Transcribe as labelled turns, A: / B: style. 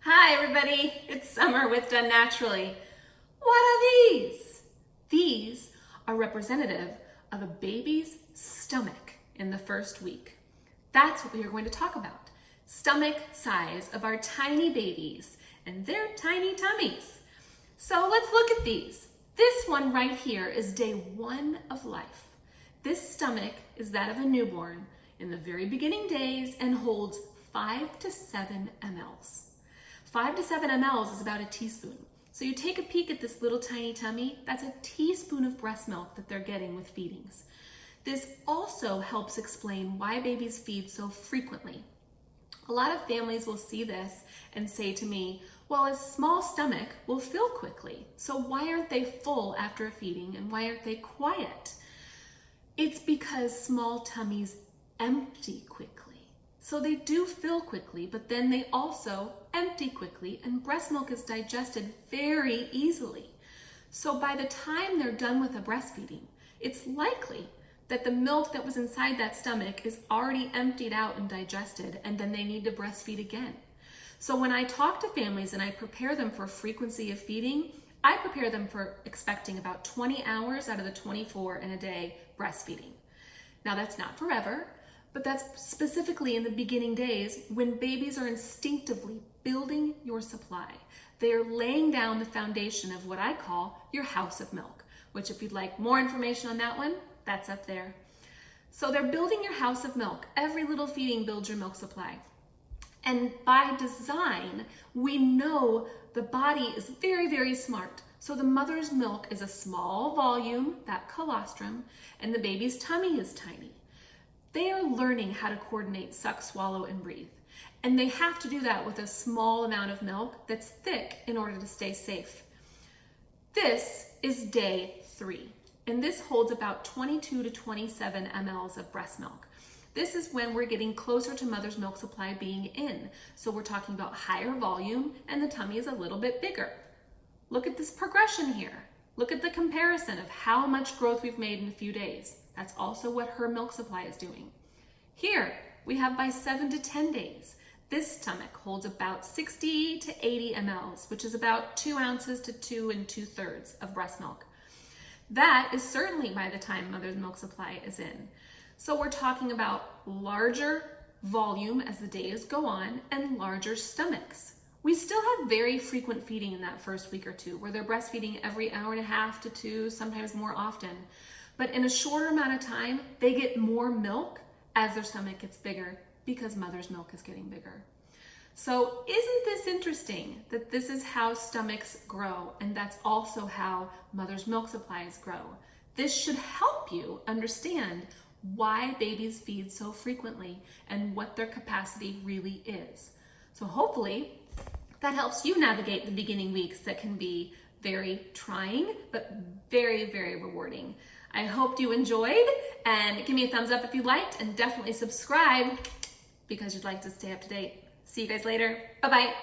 A: Hi everybody, it's Summer with Done Naturally. What are these? These are representative of a baby's stomach in the first week. That's what we are going to talk about. Stomach size of our tiny babies and their tiny tummies. So let's look at these. This one right here is day 1 of life. This stomach is that of a newborn in the very beginning days and holds 5 to 7 mLs. 5 to 7 mLs is about a teaspoon. So you take a peek at this little tiny tummy, that's a teaspoon of breast milk that they're getting with feedings. This also helps explain why babies feed so frequently. A lot of families will see this and say to me, well, a small stomach will fill quickly, so why aren't they full after a feeding and why aren't they quiet? It's because small tummies empty quickly. So they do fill quickly, but then they also empty quickly, and breast milk is digested very easily. So by the time they're done with a breastfeeding, it's likely that the milk that was inside that stomach is already emptied out and digested, and then they need to breastfeed again. So when I talk to families and I prepare them for frequency of feeding, I prepare them for expecting about 20 hours out of the 24 in a day breastfeeding. Now that's not forever, but that's specifically in the beginning days when babies are instinctively building your supply. They are laying down the foundation of what I call your house of milk, which if you'd like more information on that one, that's up there. So they're building your house of milk. Every little feeding builds your milk supply. And by design, we know the body is very, very smart. So the mother's milk is a small volume, that colostrum, and the baby's tummy is tiny. They are learning how to coordinate suck, swallow, and breathe. And they have to do that with a small amount of milk that's thick in order to stay safe. This is day 3, and this holds about 22 to 27 mLs of breast milk. This is when we're getting closer to mother's milk supply being in. So we're talking about higher volume and the tummy is a little bit bigger. Look at this progression here. Look at the comparison of how much growth we've made in a few days. That's also what her milk supply is doing. Here, we have by 7 to 10 days. This stomach holds about 60 to 80 mLs, which is about 2 ounces to 2 2/3 of breast milk. That is certainly by the time mother's milk supply is in. So we're talking about larger volume as the days go on and larger stomachs. We still have very frequent feeding in that first week or two where they're breastfeeding every hour and a half to 2, sometimes more often. But in a shorter amount of time, they get more milk as their stomach gets bigger because mother's milk is getting bigger. So isn't this interesting that this is how stomachs grow and that's also how mother's milk supplies grow? This should help you understand why babies feed so frequently and what their capacity really is. So hopefully that helps you navigate the beginning weeks that can be very trying, but very, very rewarding. I hope you enjoyed, and give me a thumbs up if you liked, and definitely subscribe because you'd like to stay up to date. See you guys later. Bye-bye.